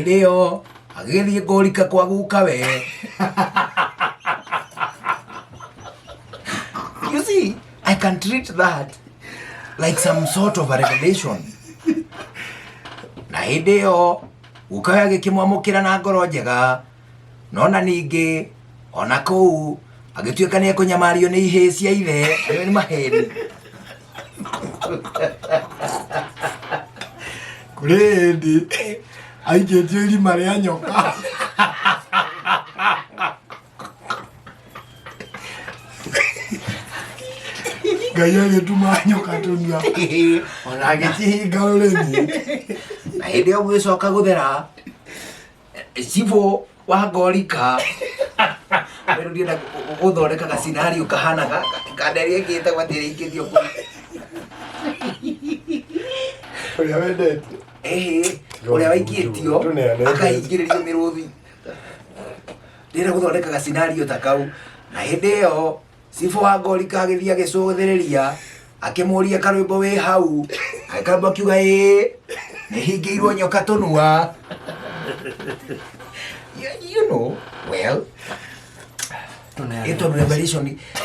hindi yo agithie ngurika kwa guka we. You see, I can treat that like some sort of a revelation. Na hindi yo guka we agikimwamukira na ngoro njega, nona ningi ona kuu agituika ni ekunyamario ni ihĩ cia ithe, ayo ni maheni. Kuri hindi aingĩtio irima rĩa nyoka. Ngai agĩtuma nyoka tũnua ona agĩcihinga rũrĩmĩ. Na hindi yo gũgĩcoka gũthera, cibũ wa ngorika rĩu ndienda gũthondeka ga-scenario kahana kanderia ngĩte gwatirĩ ingĩthio kũ. Ũrĩa wendete ũrĩa waikĩtio akahingĩrĩrio mĩrũthi. Ndienda gũthondeka ga-scenario ta kau. Na hindi ĩyo cibũ wa ngorika agĩthiĩ agĩcũthĩrĩria, akĩmũria karwĩmbo wĩ hau, karwĩmbo akiuga ĩĩ nĩhingĩirwo nyoka tũnua. You know, well, ito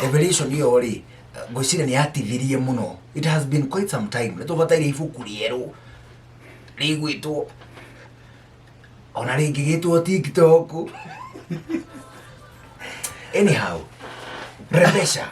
revelation iyo ri ngwiciria ni yativiriye muno. It has been quite some time. Nitubataire ibuku rieru rigwitwo ona ringigitwo TikTok. Anyhow, Rebesha